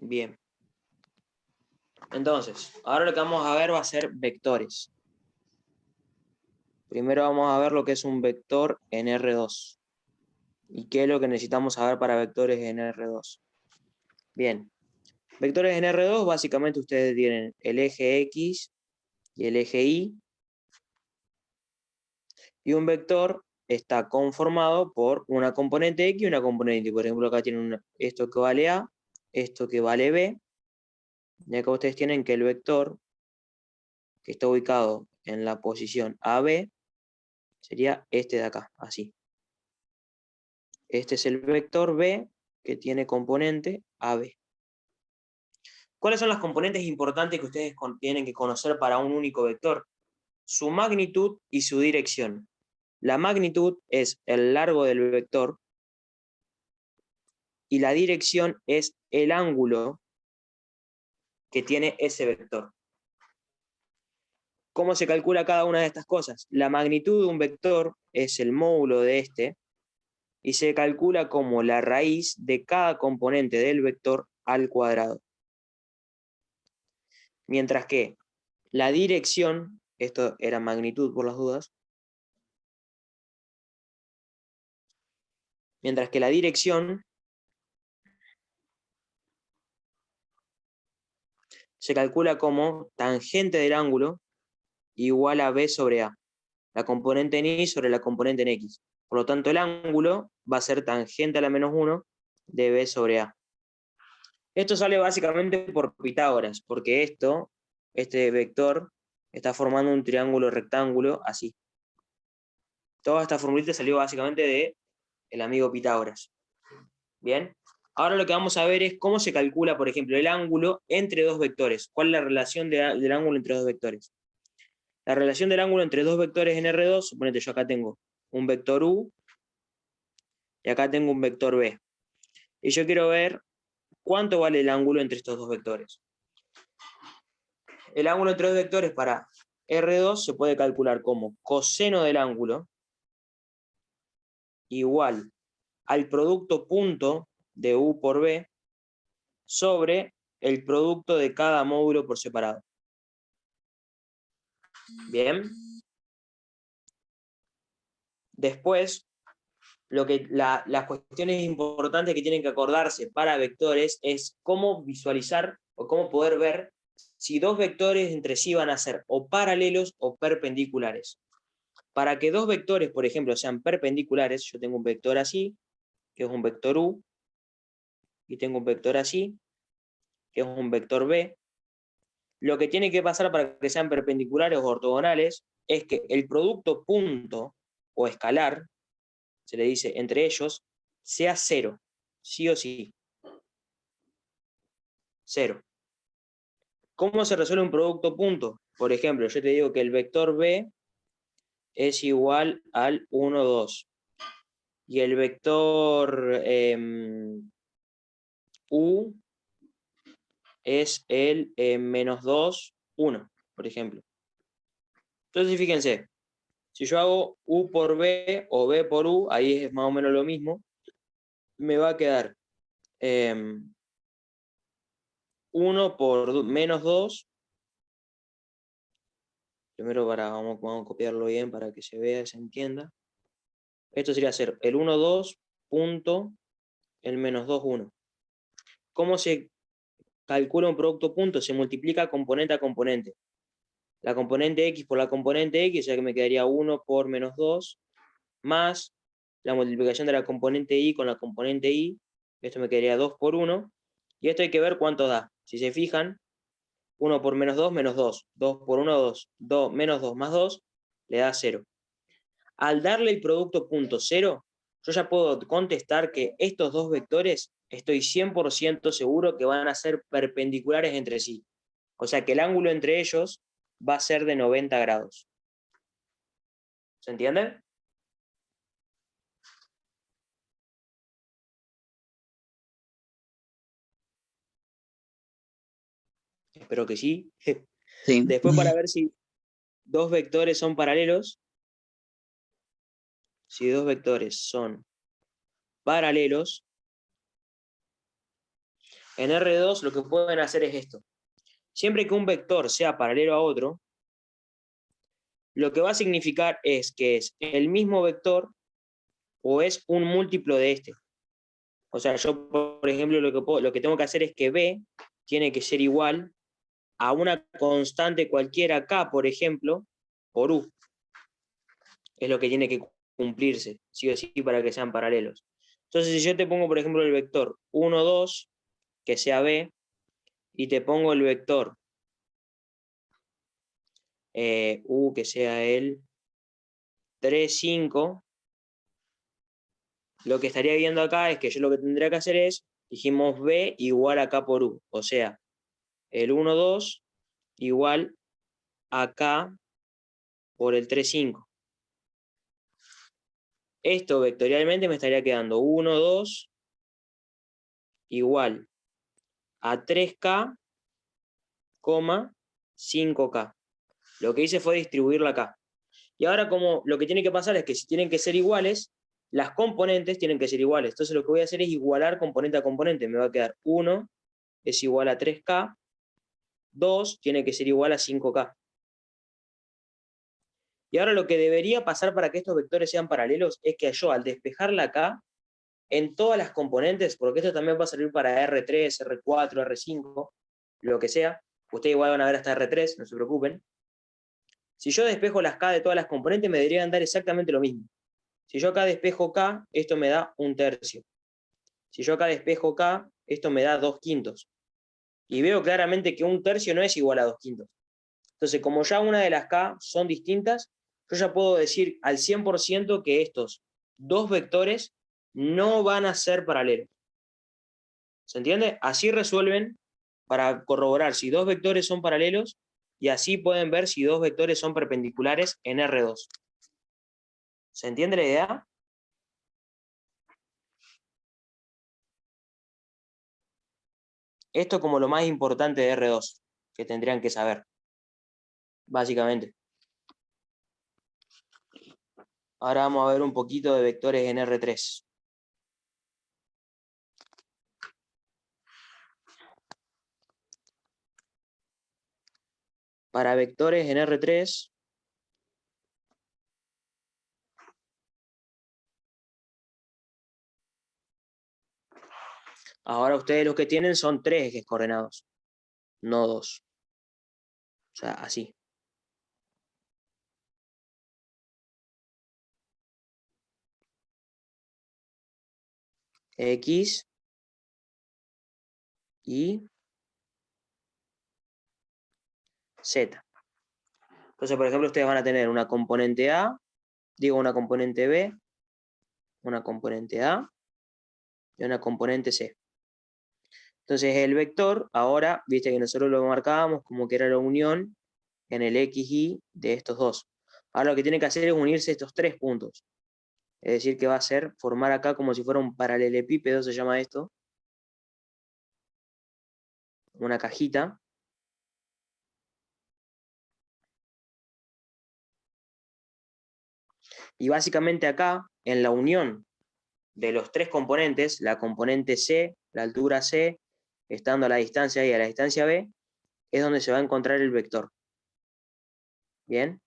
Bien. Entonces, ahora lo que vamos a ver va a ser vectores. Primero vamos a ver lo que es un vector en R2. ¿Y qué es lo que necesitamos saber para vectores en R2? Bien. Vectores en R2, básicamente ustedes tienen el eje X y el eje Y. Y un vector está conformado por una componente X y una componente Y. Por ejemplo, acá tienen esto que vale A, esto que vale B. Y acá ustedes tienen que el vector que está ubicado en la posición AB sería este de acá, así. Este es el vector B que tiene componente AB. ¿Cuáles son las componentes importantes que ustedes tienen que conocer para un único vector? Su magnitud y su dirección. La magnitud es el largo del vector y la dirección es el ángulo que tiene ese vector. ¿Cómo se calcula cada una de estas cosas? La magnitud de un vector es el módulo de este y se calcula como la raíz de cada componente del vector al cuadrado. Mientras que la dirección, esto era magnitud por las dudas, mientras que la dirección se calcula como tangente del ángulo igual a B sobre A, la componente en Y sobre la componente en X. Por lo tanto, el ángulo va a ser tangente a la menos 1 de B sobre A. Esto sale básicamente por Pitágoras, porque este vector, está formando un triángulo rectángulo así. Toda esta formulita salió básicamente del amigo Pitágoras. Bien. Ahora lo que vamos a ver es cómo se calcula, por ejemplo, el ángulo entre dos vectores. ¿Cuál es la relación del ángulo entre dos vectores? La relación del ángulo entre dos vectores en R2, suponete yo acá tengo un vector U y acá tengo un vector B. Y yo quiero ver cuánto vale el ángulo entre estos dos vectores. El ángulo entre dos vectores para R2 se puede calcular como coseno del ángulo igual al producto punto de U por B sobre el producto de cada módulo por separado. Bien. Después, las cuestiones importantes que tienen que acordarse para vectores es cómo visualizar o cómo poder ver si dos vectores entre sí van a ser o paralelos o perpendiculares. Para que dos vectores, por ejemplo, sean perpendiculares, yo tengo un vector así, que es un vector U, y tengo un vector así, que es un vector B. Lo que tiene que pasar para que sean perpendiculares o ortogonales es que el producto punto o escalar, se le dice entre ellos, sea cero, sí o sí. Cero. ¿Cómo se resuelve un producto punto? Por ejemplo, yo te digo que el vector B es igual al 1, 2. Y el vector U es el menos 2, 1, por ejemplo. Entonces, fíjense, si yo hago U por B o B por U, ahí es más o menos lo mismo, me va a quedar 1 por menos 2. Primero vamos a copiarlo bien para que se vea y se entienda. Esto sería ser el 1, 2 punto el menos 2, 1. ¿Cómo se calcula un producto punto? Se multiplica componente a componente. La componente X por la componente X, o sea que me quedaría 1 por menos 2, más la multiplicación de la componente Y con la componente Y, esto me quedaría 2 por 1, y esto hay que ver cuánto da. Si se fijan, 1 por menos 2, menos 2, 2 por 1, 2, 2 menos 2 más 2, le da 0. Al darle el producto punto 0, yo ya puedo contestar que estos dos vectores estoy 100% seguro que van a ser perpendiculares entre sí. O sea que el ángulo entre ellos va a ser de 90 grados. ¿Se entiende? Espero que sí. Sí. Después, para ver si dos vectores son paralelos, si dos vectores son paralelos, En R2 lo que pueden hacer es esto. Siempre que un vector sea paralelo a otro, lo que va a significar es que es el mismo vector o es un múltiplo de este. O sea, yo, por ejemplo, lo que tengo que hacer es que B tiene que ser igual a una constante cualquiera K, por ejemplo, por U. Es lo que tiene que cumplirse, sí o sí, para que sean paralelos. Entonces, si yo te pongo, por ejemplo, el vector 1, 2, que sea B, y te pongo el vector U, que sea el 3, 5, lo que estaría viendo acá es que yo lo que tendría que hacer es, dijimos B igual a K por U, o sea, el 1, 2 igual a K por el 3, 5. Esto vectorialmente me estaría quedando 1, 2 igual a 3K, 5K. Lo que hice fue distribuirla acá. Y ahora como lo que tiene que pasar es que si tienen que ser iguales, las componentes tienen que ser iguales. Entonces lo que voy a hacer es igualar componente a componente. Me va a quedar 1 es igual a 3K, 2 tiene que ser igual a 5K. Y ahora lo que debería pasar para que estos vectores sean paralelos es que yo al despejarla acá, en todas las componentes, porque esto también va a servir para R3, R4, R5, lo que sea, ustedes igual van a ver hasta R3, no se preocupen. Si yo despejo las K de todas las componentes, me deberían dar exactamente lo mismo. Si yo acá despejo K, esto me da 1/3. Si yo acá despejo K, esto me da 2/5. Y veo claramente que 1/3 no es igual a 2/5. Entonces, como ya una de las K son distintas, yo ya puedo decir al 100% que estos dos vectores no van a ser paralelos. ¿Se entiende? Así resuelven para corroborar si dos vectores son paralelos y así pueden ver si dos vectores son perpendiculares en R2. ¿Se entiende la idea? Esto como lo más importante de R2, que tendrían que saber, básicamente. Ahora vamos a ver un poquito de vectores en R3. Para vectores en R3, ahora ustedes lo que tienen son 3 ejes coordenados, no 2. O sea, así. X y Z. Entonces, por ejemplo, ustedes van a tener una componente A, una componente B, una componente A y una componente C. Entonces, el vector, ahora, viste que nosotros lo marcábamos como que era la unión en el XY de estos dos. Ahora lo que tiene que hacer es unirse estos 3 puntos. Es decir, que va a ser formar acá como si fuera un paralelepípedo, se llama esto. Una cajita. Y básicamente acá, en la unión de los 3 componentes, la componente C, la altura C, estando a la distancia A y a la distancia B, es donde se va a encontrar el vector. ¿Bien?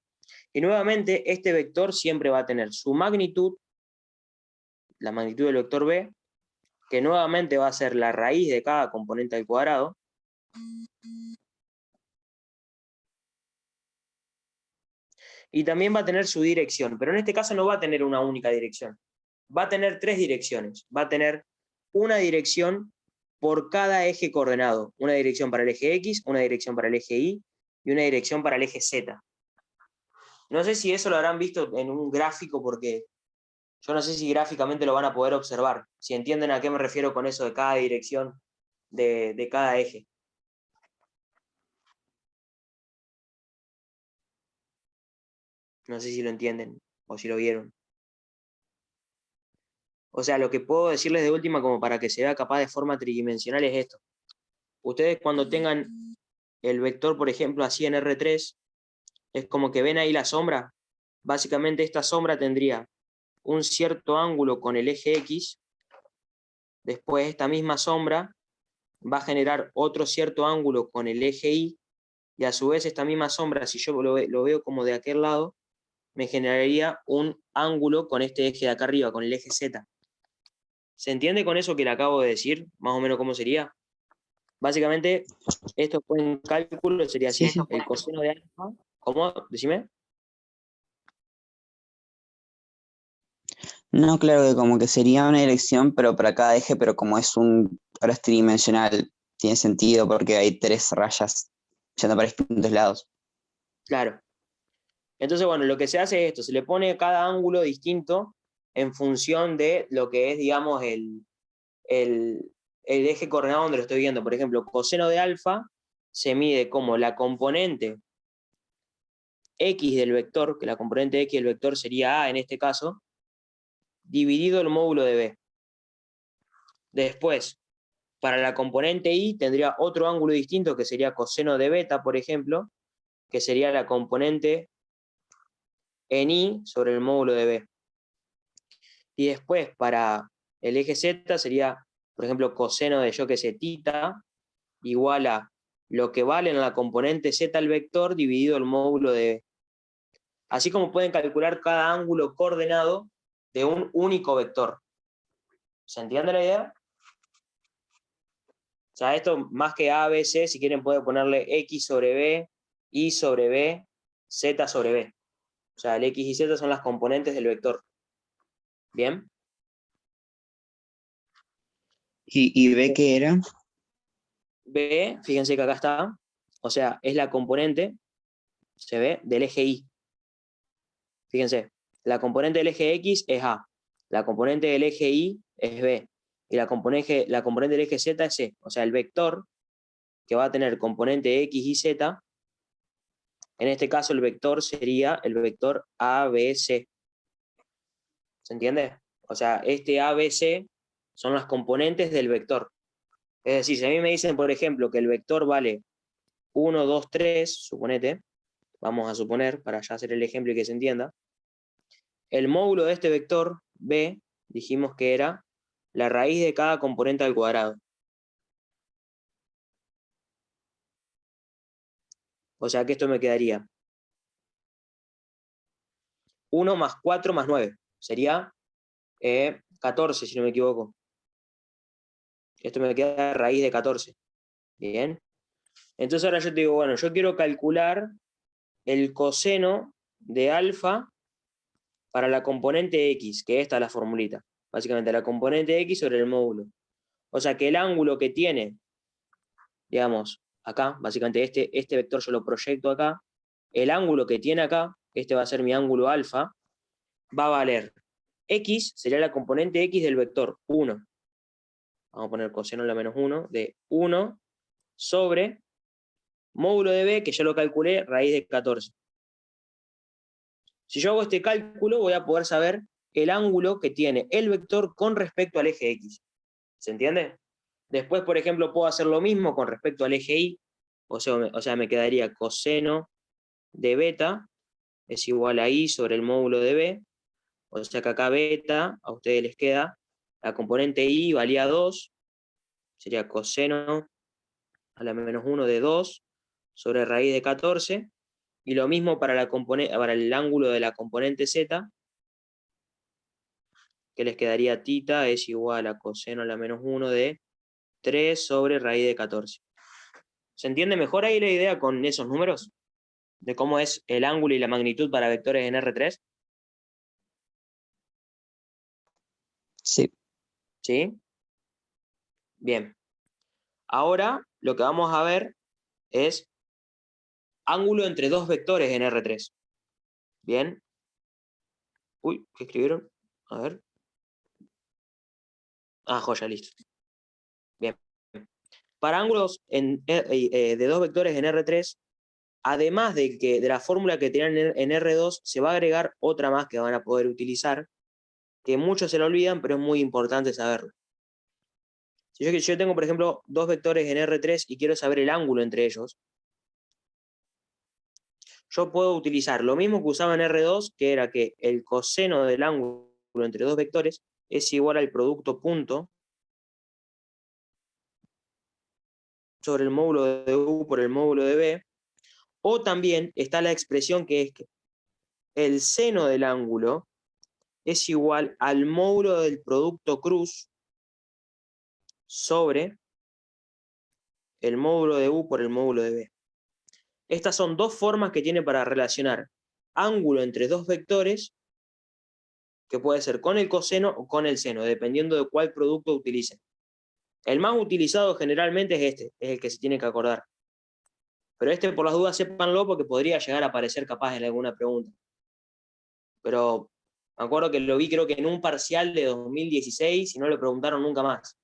Y nuevamente, este vector siempre va a tener su magnitud, la magnitud del vector B, que nuevamente va a ser la raíz de cada componente al cuadrado. Y también va a tener su dirección, pero en este caso no va a tener una única dirección. Va a tener 3 direcciones. Va a tener una dirección por cada eje coordenado. Una dirección para el eje X, una dirección para el eje Y y una dirección para el eje Z. No sé si eso lo habrán visto en un gráfico porque yo no sé si gráficamente lo van a poder observar. Si entienden a qué me refiero con eso de cada dirección de cada eje. No sé si lo entienden o si lo vieron. O sea, lo que puedo decirles de última como para que se vea capaz de forma tridimensional es esto. Ustedes cuando tengan el vector, por ejemplo, así en R3, es como que ven ahí la sombra. Básicamente esta sombra tendría un cierto ángulo con el eje X, después esta misma sombra va a generar otro cierto ángulo con el eje Y, y a su vez esta misma sombra, si yo lo veo como de aquel lado, me generaría un ángulo con este eje de acá arriba, con el eje Z. ¿Se entiende con eso que le acabo de decir? Más o menos cómo sería. Básicamente, esto en cálculo sería Sí, así. sí. El coseno de alfa, ¿cómo? Decime. No, claro que como que sería una elección, pero para cada eje, pero como ahora es tridimensional, tiene sentido porque hay 3 rayas yendo para distintos lados. Claro. Entonces, bueno, lo que se hace es esto, se le pone cada ángulo distinto en función de lo que es, digamos, el eje coordenado donde lo estoy viendo. Por ejemplo, coseno de alfa se mide como la componente x del vector, que la componente x del vector sería a en este caso, dividido el módulo de b. Después, para la componente y tendría otro ángulo distinto que sería coseno de beta, por ejemplo, que sería la componente en y sobre el módulo de b. Y después para el eje z sería, por ejemplo, coseno de, yo que sé, tita, igual a lo que vale en la componente z al vector dividido el módulo de b. Así como pueden calcular cada ángulo coordenado de un único vector. ¿Se entiende la idea? O sea, esto más que A, B, C, si quieren pueden ponerle X sobre B, Y sobre B, Z sobre B. O sea, el X y Z son las componentes del vector. ¿Bien? ¿Y B qué era? B, fíjense que acá está, o sea, es la componente, se ve, del eje Y. Fíjense, la componente del eje X es A, la componente del eje Y es B, y la componente del eje Z es C. O sea, el vector que va a tener componente X y Z, en este caso el vector sería el vector ABC. ¿Se entiende? O sea, este ABC son las componentes del vector. Es decir, si a mí me dicen, por ejemplo, que el vector vale 1, 2, 3, suponete, vamos a suponer, para ya hacer el ejemplo y que se entienda, el módulo de este vector, B, dijimos que era la raíz de cada componente al cuadrado. O sea que esto me quedaría 1 más 4 más 9. Sería 14, si no me equivoco. Esto me queda raíz de 14. Bien. Entonces ahora yo te digo, bueno, yo quiero calcular el coseno de alfa para la componente X, que esta es la formulita. Básicamente la componente X sobre el módulo. O sea que el ángulo que tiene, digamos, acá, básicamente este vector yo lo proyecto acá, el ángulo que tiene acá, este va a ser mi ángulo alfa, va a valer X, sería la componente X del vector 1. Vamos a poner coseno en la menos 1, de 1 sobre módulo de B, que ya lo calculé, raíz de 14. Si yo hago este cálculo, voy a poder saber el ángulo que tiene el vector con respecto al eje X. ¿Se entiende? Después, por ejemplo, puedo hacer lo mismo con respecto al eje Y, o sea, me quedaría coseno de beta es igual a Y sobre el módulo de B, o sea que acá beta, a ustedes les queda, la componente Y valía 2, sería coseno a la menos 1 de 2 sobre raíz de 14, y lo mismo para el ángulo de la componente Z, que les quedaría tita es igual a coseno a la menos 1 de 3 sobre raíz de 14. ¿Se entiende mejor ahí la idea con esos números? De cómo es el ángulo y la magnitud para vectores en R3. Sí. ¿Sí? Bien. Ahora lo que vamos a ver es ángulo entre dos vectores en R3. Bien. Uy, ¿qué escribieron? A ver. Ah, joya, listo. Bien. Para ángulos de dos vectores en R3, además de la fórmula que tienen en R2, se va a agregar otra más que van a poder utilizar, que muchos se lo olvidan, pero es muy importante saberlo. Si yo tengo, por ejemplo, dos vectores en R3 y quiero saber el ángulo entre ellos, yo puedo utilizar lo mismo que usaba en R2, que era que el coseno del ángulo entre dos vectores es igual al producto punto sobre el módulo de U por el módulo de B, o también está la expresión que es que el seno del ángulo es igual al módulo del producto cruz sobre el módulo de U por el módulo de B. Estas son dos formas que tiene para relacionar ángulo entre dos vectores, que puede ser con el coseno o con el seno, dependiendo de cuál producto utilicen. El más utilizado generalmente es este, es el que se tiene que acordar. Pero este, por las dudas, sépanlo porque podría llegar a aparecer capaz en alguna pregunta. Pero me acuerdo que lo vi creo que en un parcial de 2016 y no le preguntaron nunca más.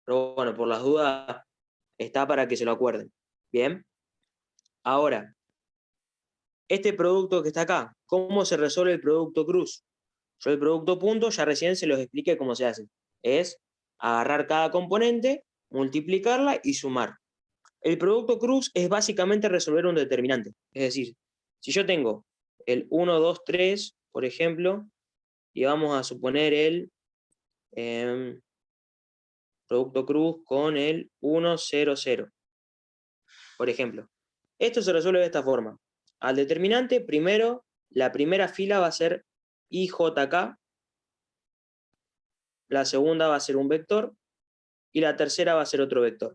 Pero bueno, por las dudas está para que se lo acuerden. Bien. Ahora, este producto que está acá, ¿cómo se resuelve el producto cruz? Yo el producto punto ya recién se los expliqué cómo se hace. Es agarrar cada componente, multiplicarla y sumar. El producto cruz es básicamente resolver un determinante. Es decir, si yo tengo el 1, 2, 3, por ejemplo, y vamos a suponer el producto cruz con el 1, 0, 0. Por ejemplo, esto se resuelve de esta forma. Al determinante, primero, la primera fila va a ser IJK, la segunda va a ser un vector, y la tercera va a ser otro vector.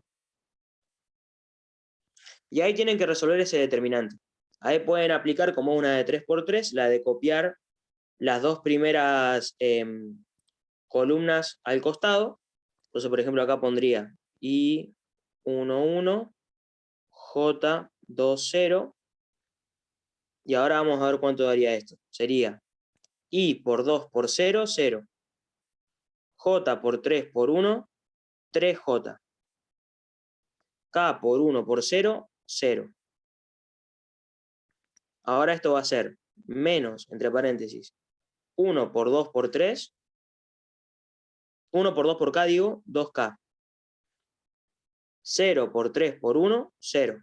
Y ahí tienen que resolver ese determinante. Ahí pueden aplicar como una de 3×3, la de copiar las dos primeras columnas al costado. Entonces, por ejemplo, acá pondría I11, J20, y ahora vamos a ver cuánto daría esto. Sería I por 2 por 0, 0. J por 3 por 1, 3J. K por 1 por 0, 0. Ahora esto va a ser menos, entre paréntesis, 1 por 2 por 3, 1 por 2 por K, digo, 2K. 0 por 3 por 1, 0.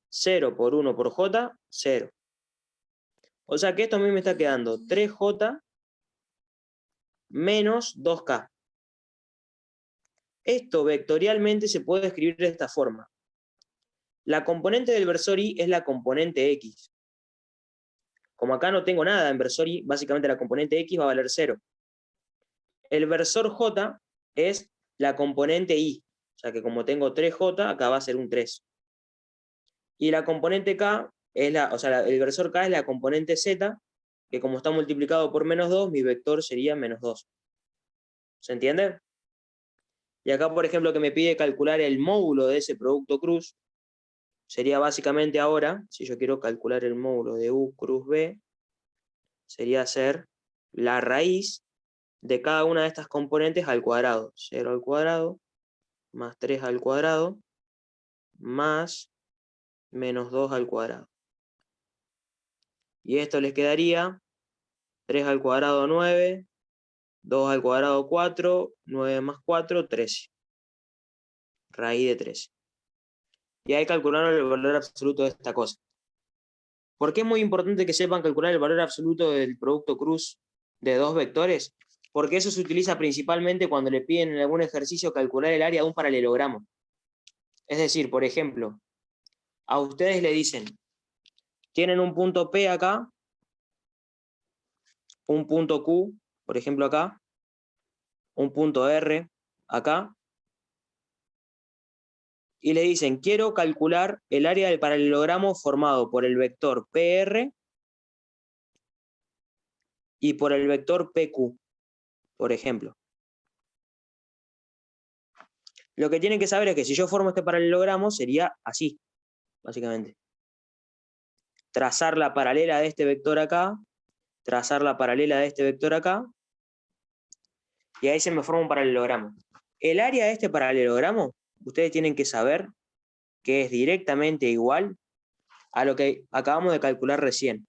0 por 1 por J, 0. O sea que esto a mí me está quedando 3J menos 2K. Esto vectorialmente se puede escribir de esta forma. La componente del versor Y es la componente X. Como acá no tengo nada en versor Y, básicamente la componente X va a valer 0. El versor J es la componente Y. O sea que como tengo 3J, acá va a ser un 3. Y la componente K es el versor K es la componente Z, que como está multiplicado por menos 2, mi vector sería menos 2. ¿Se entiende? Y acá, por ejemplo, que me pide calcular el módulo de ese producto cruz, sería básicamente ahora, si yo quiero calcular el módulo de U cruz B, sería hacer la raíz de cada una de estas componentes al cuadrado. 0 al cuadrado, más 3 al cuadrado, más menos 2 al cuadrado. Y esto les quedaría 3 al cuadrado 9, 2 al cuadrado 4, 9 más 4, 13. Raíz de 13. Y ahí calcularon el valor absoluto de esta cosa. ¿Por qué es muy importante que sepan calcular el valor absoluto del producto cruz de dos vectores? Porque eso se utiliza principalmente cuando le piden en algún ejercicio calcular el área de un paralelogramo. Es decir, por ejemplo, a ustedes le dicen, tienen un punto P acá, un punto Q, por ejemplo acá, un punto R acá, y le dicen, quiero calcular el área del paralelogramo formado por el vector PR y por el vector PQ, por ejemplo. Lo que tienen que saber es que si yo formo este paralelogramo sería así, básicamente. Trazar la paralela de este vector acá, trazar la paralela de este vector acá, y ahí se me forma un paralelogramo. El área de este paralelogramo, ustedes tienen que saber que es directamente igual a lo que acabamos de calcular recién.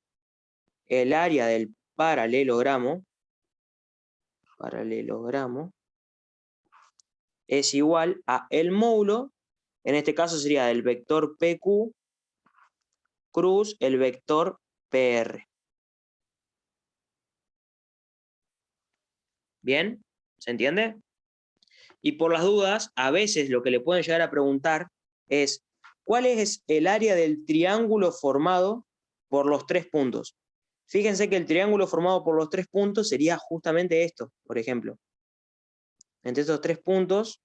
El área del paralelogramo es igual a el módulo, en este caso sería del vector PQ cruz el vector PR. ¿Bien? ¿Se entiende? Y por las dudas, a veces lo que le pueden llegar a preguntar es, ¿cuál es el área del triángulo formado por los 3 puntos? Fíjense que el triángulo formado por los 3 puntos sería justamente esto, por ejemplo. Entre estos 3 puntos,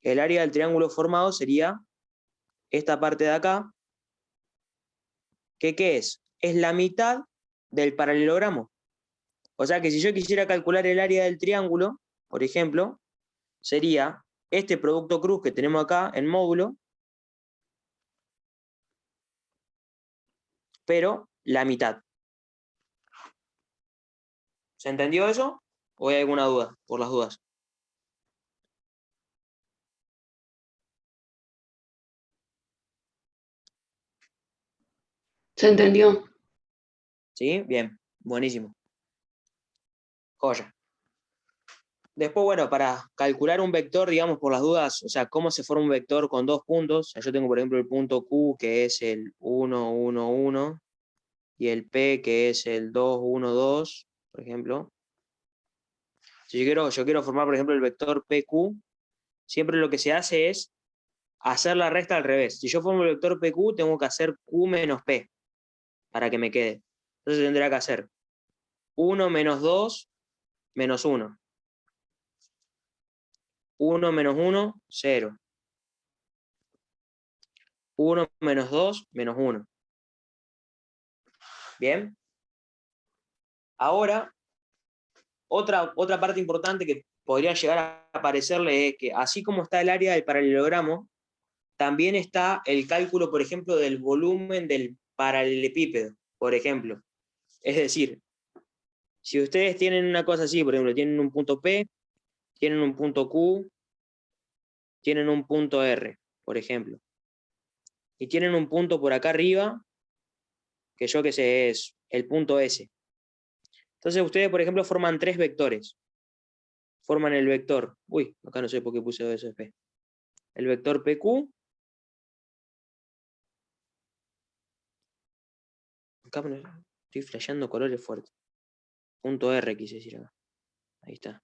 el área del triángulo formado sería esta parte de acá, que ¿qué es? Es la mitad del paralelogramo. O sea que si yo quisiera calcular el área del triángulo, por ejemplo, sería este producto cruz que tenemos acá en módulo, pero la mitad. ¿Se entendió eso? ¿O hay alguna duda? Por las dudas. Se entendió. ¿Sí? Bien, buenísimo. Joya. Después, bueno, para calcular un vector, digamos, por las dudas, o sea, cómo se forma un vector con 2 puntos. Yo tengo, por ejemplo, el punto Q, que es el 1, 1, 1, y el P, que es el 2, 1, 2, por ejemplo. Si yo quiero formar, por ejemplo, el vector PQ, siempre lo que se hace es hacer la resta al revés. Si yo formo el vector PQ, tengo que hacer Q menos P, para que me quede. Entonces tendría que hacer 1 menos 2 menos 1. 1 menos 1, 0. 1 menos 2, menos 1. ¿Bien? Ahora, otra parte importante que podría llegar a aparecerle es que así como está el área del paralelogramo, también está el cálculo, por ejemplo, del volumen del paralelepípedo, por ejemplo. Es decir, si ustedes tienen una cosa así, por ejemplo, tienen un punto P, tienen un punto Q, tienen un punto R, por ejemplo, y tienen un punto por acá arriba, que yo qué sé, es el punto S. Entonces ustedes, por ejemplo, forman 3 vectores. Forman el vector, acá no sé por qué puse OSP. El vector PQ, acá estoy flasheando colores fuertes. Punto R quise decir acá. Ahí está.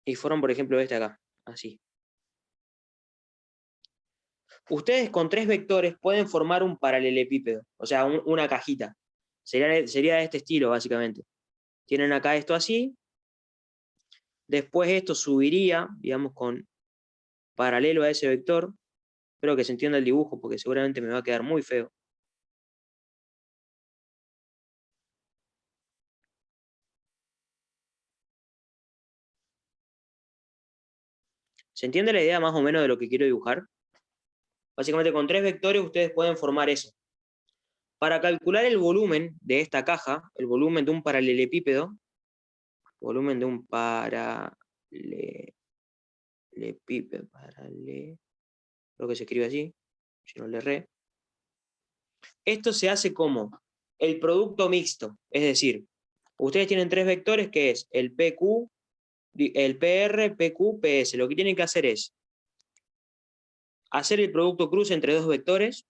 Y forman, por ejemplo, este acá, así. Ustedes con 3 vectores pueden formar un paralelepípedo, o sea, una cajita. Sería de este estilo, básicamente. Tienen acá esto así. Después esto subiría, digamos, con paralelo a ese vector. Espero que se entienda el dibujo, porque seguramente me va a quedar muy feo. ¿Se entiende la idea más o menos de lo que quiero dibujar? Básicamente con 3 vectores ustedes pueden formar eso. Para calcular el volumen de esta caja, el volumen de un paralelepípedo, volumen de un paralelepípedo, creo que se escribe así, si no le erré. Esto se hace como el producto mixto, es decir, ustedes tienen 3 vectores que es el PQ, el PR, PQ, PS. Lo que tienen que hacer es hacer el producto cruz entre 2 vectores,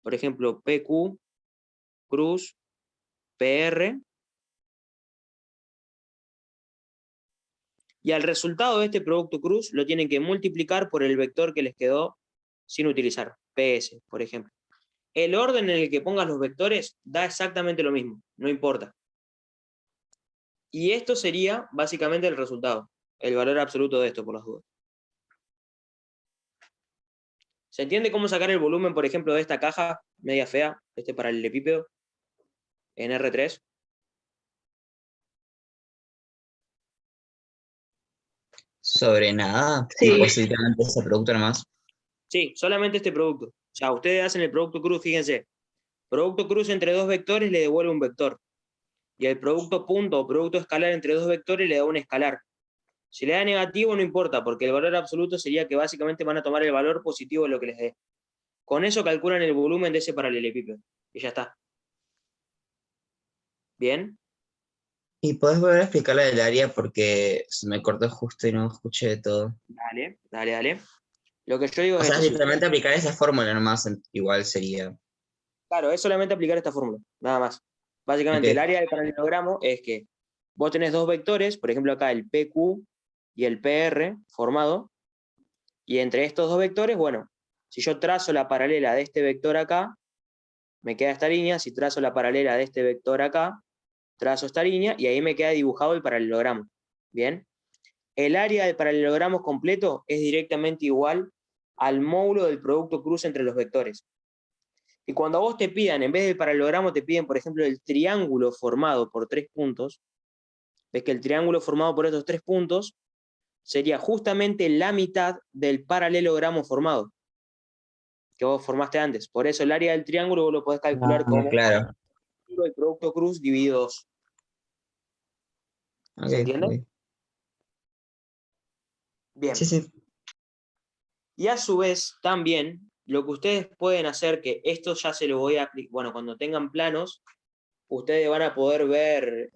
por ejemplo, PQ, cruz, PR, y al resultado de este producto cruz lo tienen que multiplicar por el vector que les quedó sin utilizar, PS, por ejemplo. El orden en el que pongas los vectores da exactamente lo mismo, no importa. Y esto sería básicamente el resultado, el valor absoluto de esto, por las dudas. ¿Se entiende cómo sacar el volumen, por ejemplo, de esta caja media fea, este paralelepípedo, en R3? Sobre nada, Sí. tipo simplemente ese producto nomás. Sí, solamente este producto. O sea, ustedes hacen el producto cruz, fíjense. Producto cruz entre 2 vectores le devuelve un vector. Y el producto punto o producto escalar entre 2 vectores le da un escalar. Si le da negativo no importa, porque el valor absoluto sería que básicamente van a tomar el valor positivo de lo que les dé. Con eso calculan el volumen de ese paralelepípedo. Y ya está. ¿Bien? ¿Y podés volver a explicarla del área? Porque se me cortó justo y no escuché de todo. Dale, dale, dale. Lo que yo digo O es sea, esto. Si ustedes, literalmente aplicar esa fórmula nomás, igual sería. claro, es solamente aplicar esta fórmula, nada más. Básicamente, el Ok. área del paralelogramo es que vos tenés 2 vectores, por ejemplo acá el PQ y el PR formado, y entre estos dos vectores, bueno, si yo trazo la paralela de este vector acá, me queda esta línea, si trazo la paralela de este vector acá, trazo esta línea, y ahí me queda dibujado el paralelogramo. ¿Bien? El área del paralelogramo completo es directamente igual al módulo del producto cruz entre los vectores. Y cuando a vos te pidan, en vez del paralelogramo, te piden, por ejemplo, el triángulo formado por 3 puntos, ves que el triángulo formado por estos 3 puntos sería justamente la mitad del paralelogramo formado que vos formaste antes. Por eso el área del triángulo vos lo podés calcular como claro. el producto cruz dividido 2. Ok, ¿Se entiende? ok. Bien. Sí, sí. Y a su vez, también, lo que ustedes pueden hacer, que esto ya se lo voy a aplicar, bueno, cuando tengan planos, ustedes van a poder ver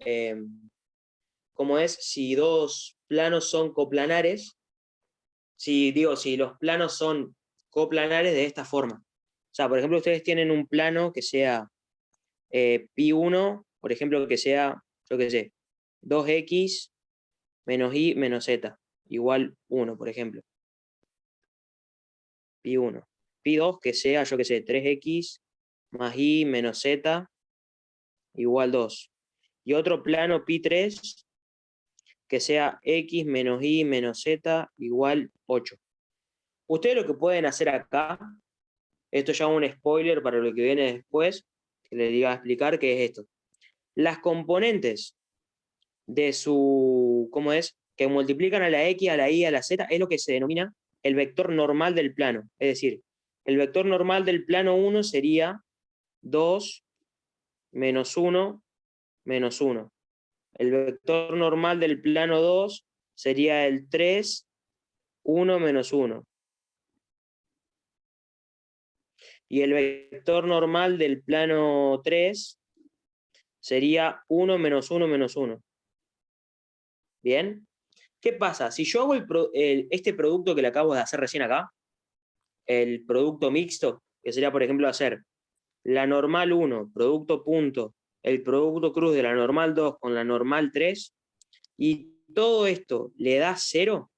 cómo es, si dos planos son coplanares, si los planos son coplanares de esta forma. O sea, por ejemplo, ustedes tienen un plano que sea pi1, por ejemplo, que sea, yo qué sé, 2x menos y menos z, igual 1, por ejemplo. pi1. Pi2 que sea, yo qué sé, 3x más y menos z igual 2. Y otro plano pi3 que sea x menos y menos z igual 8. Ustedes lo que pueden hacer acá, esto ya es un spoiler para lo que viene después, que les iba a explicar, que es esto. Las componentes de su, ¿cómo es? Que multiplican a la x, a la y, a la z, es lo que se denomina el vector normal del plano. Es decir, el vector normal del plano 1 sería 2 menos 1 menos 1. El vector normal del plano 2 sería el 3, 1 menos 1. Y el vector normal del plano 3 sería 1 menos 1 menos 1. ¿Bien? ¿Qué pasa? Si yo hago este producto que le acabo de hacer recién acá, el producto mixto, que sería, por ejemplo, hacer la normal 1, producto punto, el producto cruz de la normal 2 con la normal 3, y todo esto le da 0,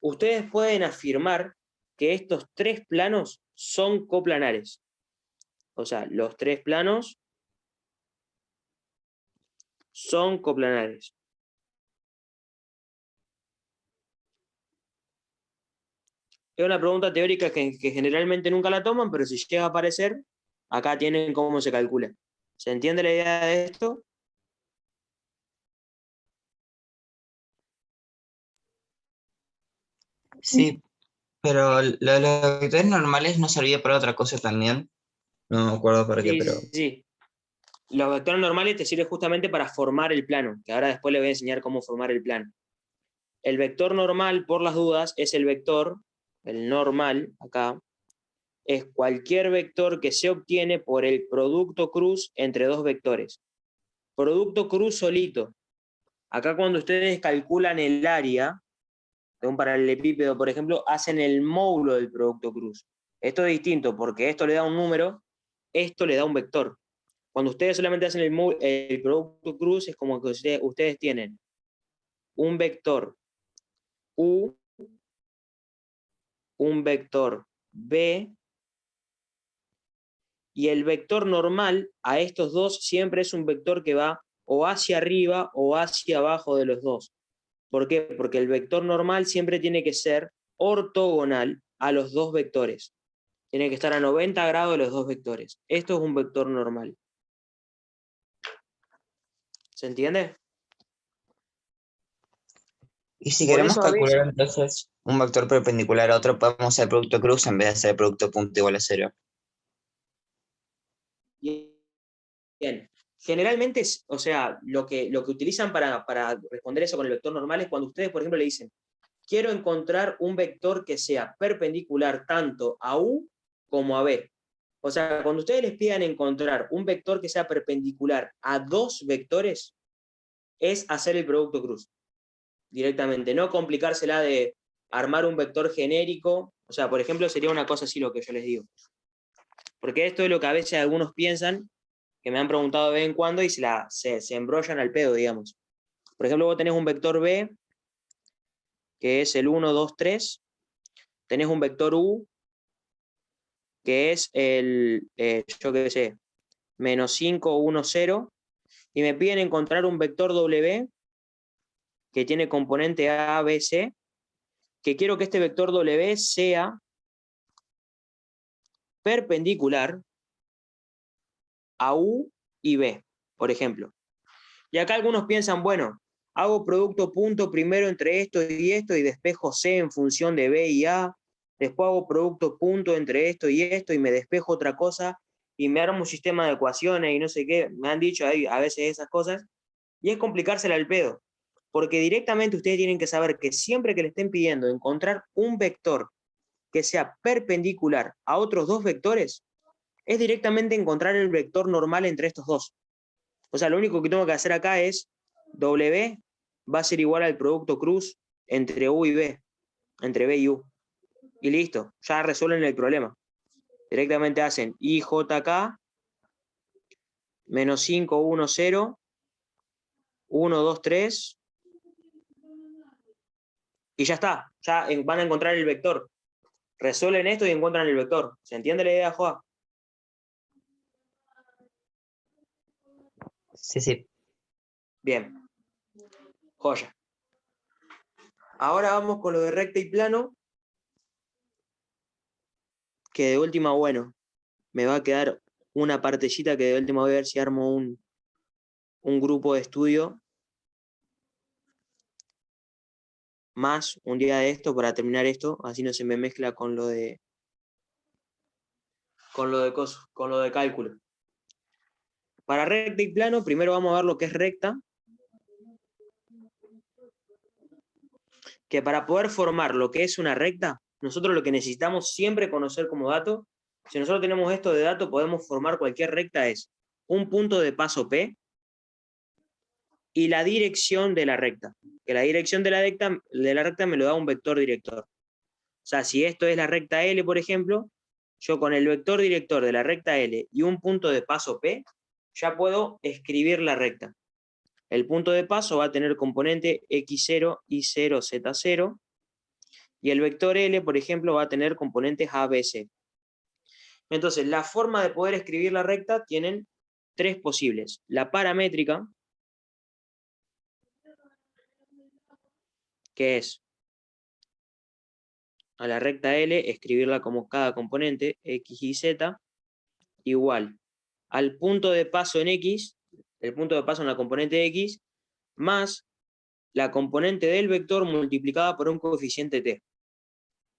ustedes pueden afirmar que estos 3 planos son coplanares. O sea, los 3 planos son coplanares. Es una pregunta teórica que generalmente nunca la toman, pero si llega a aparecer, acá tienen cómo se calcula. ¿Se entiende la idea de esto? Sí, pero lo de los vectores normales no servía para otra cosa también. No me acuerdo para qué, Sí, pero. sí, sí. Los vectores normales te sirven justamente para formar el plano, que ahora después les voy a enseñar cómo formar el plano. El vector normal, por las dudas, es el vector, el normal, acá, es cualquier vector que se obtiene por el producto cruz entre dos vectores. Producto cruz solito. Acá cuando ustedes calculan el área de un paralelepípedo, por ejemplo, hacen el módulo del producto cruz. Esto es distinto porque esto le da un número, esto le da un vector. Cuando ustedes solamente hacen el producto cruz, es como que ustedes tienen un vector U, un vector B, y el vector normal a estos dos siempre es un vector que va o hacia arriba o hacia abajo de los dos. ¿Por qué? Porque el vector normal siempre tiene que ser ortogonal a los dos vectores. Tiene que estar a 90 grados de los dos vectores. Esto es un vector normal. ¿Se entiende? Y si Por queremos eso a veces, calcular entonces un vector perpendicular a otro, podemos hacer producto cruz en vez de hacer producto punto igual a 0. bien, generalmente, o sea, lo que utilizan para responder eso con el vector normal es cuando ustedes, por ejemplo, le dicen, quiero encontrar un vector que sea perpendicular tanto a U como a B. O sea, cuando ustedes les pidan encontrar un vector que sea perpendicular a dos vectores, es hacer el producto cruz directamente, no complicársela de armar un vector genérico. O sea, por ejemplo, sería una cosa así lo que yo les digo. Porque esto es lo que a veces algunos piensan, que me han preguntado de vez en cuando y se embrollan al pedo, digamos. Por ejemplo, vos tenés un vector B que es el 1, 2, 3. Tenés un vector U, que es el, yo qué sé, menos 5, 1, 0. Y me piden encontrar un vector W que tiene componente A, B, C, que quiero que este vector W sea perpendicular a U y B, por ejemplo. Y acá algunos piensan, bueno, hago producto punto primero entre esto y despejo C en función de B y A, después hago producto punto entre esto y me despejo otra cosa, y me armo un sistema de ecuaciones y no sé qué, me han dicho ahí a veces esas cosas, y es complicársela al pedo, porque directamente ustedes tienen que saber que siempre que le estén pidiendo encontrar un vector que sea perpendicular a otros dos vectores, es directamente encontrar el vector normal entre estos dos. O sea, lo único que tengo que hacer acá es W va a ser igual al producto cruz entre U y B, entre B y U. Y listo, ya resuelven el problema. Directamente hacen IJK menos 5, 1, 0, 1, 2, 3, y ya está. Ya van a encontrar el vector. Resuelven esto y encuentran el vector. ¿Se entiende la idea, Joa? Sí, sí. Bien. Joya. Ahora vamos con lo de recta y plano, que de última, bueno, me va a quedar una partecita que de última voy a ver si armo un grupo de estudio más un día de esto para terminar esto, así no se me mezcla con lo de cálculo. Para recta y plano, primero vamos a ver lo que es recta, que para poder formar lo que es una recta, nosotros lo que necesitamos siempre conocer como dato, si nosotros tenemos esto de dato, podemos formar cualquier recta, es un punto de paso P y la dirección de la recta, que la dirección de la recta me lo da un vector director. O sea, si esto es la recta L, por ejemplo, yo con el vector director de la recta L y un punto de paso P, ya puedo escribir la recta. El punto de paso va a tener componente x0, y0, z0, y el vector L, por ejemplo, va a tener componentes a, b, c. Entonces, la forma de poder escribir la recta tienen tres posibles. La paramétrica, que es a la recta L, escribirla como cada componente, x y z, igual al punto de paso en x, el punto de paso en la componente x, más la componente del vector multiplicada por un coeficiente t,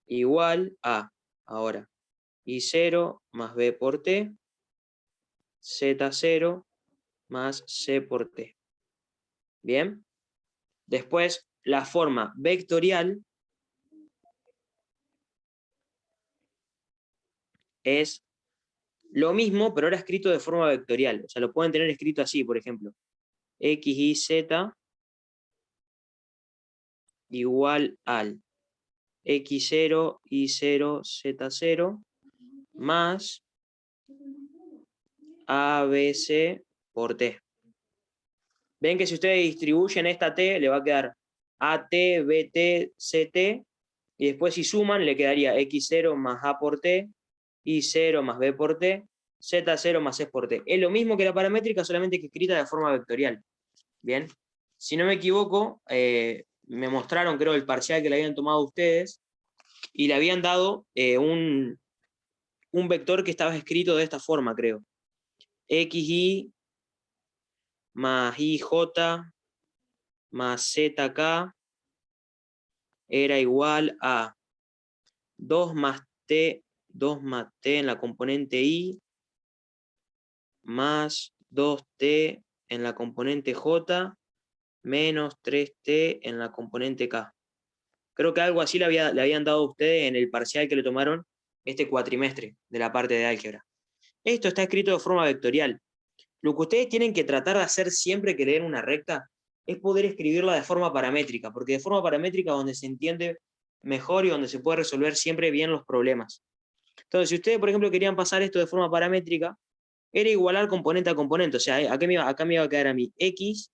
igual a, ahora, y0 más b por t, z0 más c por t. Bien. Después, la forma vectorial es lo mismo, pero ahora escrito de forma vectorial. O sea, lo pueden tener escrito así, por ejemplo. X, Y, Z igual al X0, Y0, Z0 más ABC por T. Ven que si ustedes distribuyen esta T, le va a quedar AT, BT, CT, y después si suman, le quedaría X0 más A por T, Y0 más B por T, Z0 más C por T. Es lo mismo que la paramétrica, solamente que escrita de forma vectorial. Bien. Si no me equivoco, me mostraron, creo, el parcial que le habían tomado ustedes, y le habían dado un vector que estaba escrito de esta forma, creo. XY más IJ más ZK era igual a 2 más T en la componente I más 2T en la componente J menos 3T en la componente K. Creo que algo así le habían dado a ustedes en el parcial que le tomaron este cuatrimestre de la parte de álgebra. Esto está escrito de forma vectorial. Lo que ustedes tienen que tratar de hacer siempre que leen una recta es poder escribirla de forma paramétrica, porque de forma paramétrica es donde se entiende mejor y donde se puede resolver siempre bien los problemas. Entonces, si ustedes, por ejemplo, querían pasar esto de forma paramétrica, era igualar componente a componente. O sea, acá me iba a quedar a mí x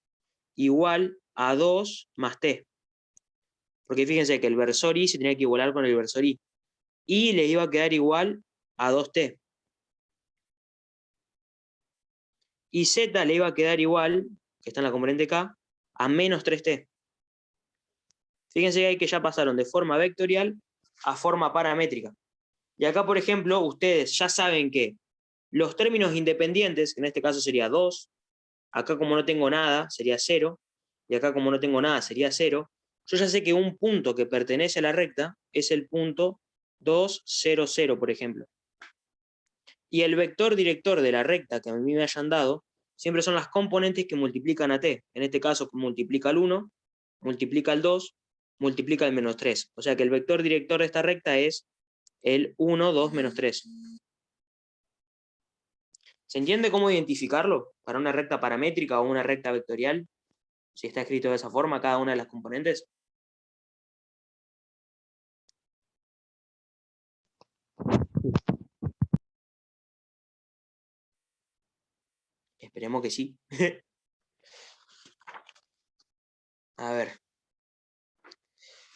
igual a 2 más t. Porque fíjense que el versor y se tenía que igualar con el versor y. Y les iba a quedar igual a 2t. Y z le iba a quedar igual, que está en la componente k, a menos 3t. Fíjense ahí que ya pasaron de forma vectorial a forma paramétrica. Y acá, por ejemplo, ustedes ya saben que los términos independientes, que en este caso sería 2, acá como no tengo nada, sería 0, y acá como no tengo nada, sería 0, yo ya sé que un punto que pertenece a la recta es el punto 2, 0, 0, por ejemplo. Y el vector director de la recta que a mí me hayan dado, siempre son las componentes que multiplican a t. En este caso multiplica el 1, multiplica el 2, multiplica el menos 3. O sea que el vector director de esta recta es el 1, 2, menos 3. ¿Se entiende cómo identificarlo para una recta paramétrica o una recta vectorial? Si está escrito de esa forma cada una de las componentes. Esperemos que sí. A ver.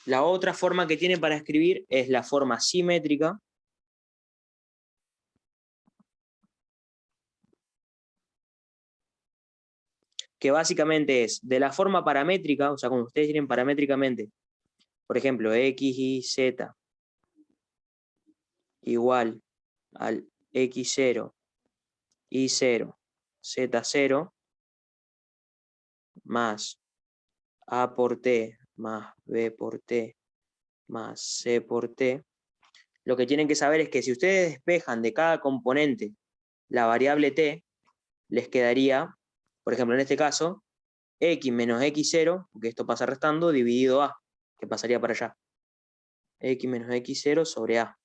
La otra forma que tiene para escribir es la forma simétrica. Que básicamente es de la forma paramétrica, o sea, cuando ustedes tienen paramétricamente, por ejemplo, x y z igual al x0, y0, z0, más a por t, más b por t, más c por t, lo que tienen que saber es que si ustedes despejan de cada componente la variable t, les quedaría, por ejemplo, en este caso, x menos x0, porque esto pasa restando, dividido a, que pasaría para allá. X menos x0 sobre a.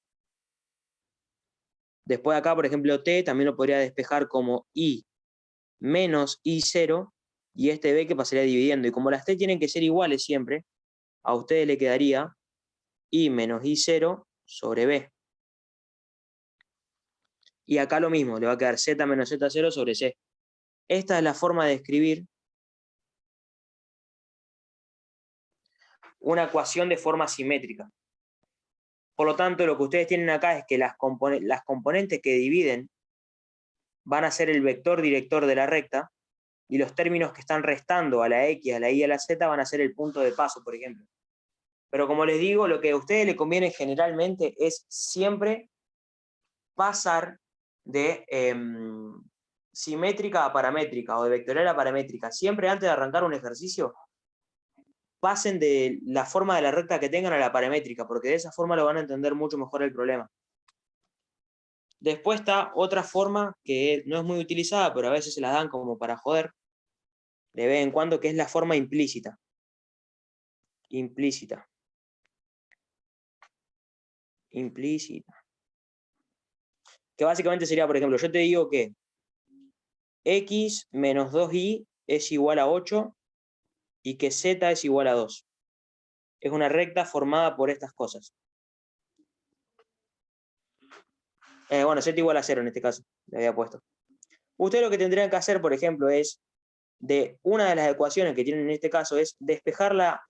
Después acá, por ejemplo, t también lo podría despejar como y menos y0, y este b que pasaría dividiendo. Y como las t tienen que ser iguales siempre, a ustedes le quedaría y menos y0 sobre b. Y acá lo mismo, le va a quedar z menos z0 sobre c. Esta es la forma de escribir una ecuación de forma simétrica. Por lo tanto, lo que ustedes tienen acá es que las componentes que dividen van a ser el vector director de la recta, y los términos que están restando a la x, a la y y a la z van a ser el punto de paso, por ejemplo. Pero como les digo, lo que a ustedes les conviene generalmente es siempre pasar de simétrica a paramétrica o de vectorial a paramétrica. Siempre antes de arrancar un ejercicio, pasen de la forma de la recta que tengan a la paramétrica, porque de esa forma lo van a entender mucho mejor el problema. Después está otra forma que no es muy utilizada, pero a veces se la dan como para joder, de vez en cuando, que es la forma implícita. Implícita. Que básicamente sería, por ejemplo, yo te digo que x menos 2y es igual a 8 y que z es igual a 2. Es una recta formada por estas cosas. Bueno, z igual a 0 en este caso, le había puesto. Ustedes lo que tendrían que hacer, por ejemplo, es de una de las ecuaciones que tienen en este caso es despejar la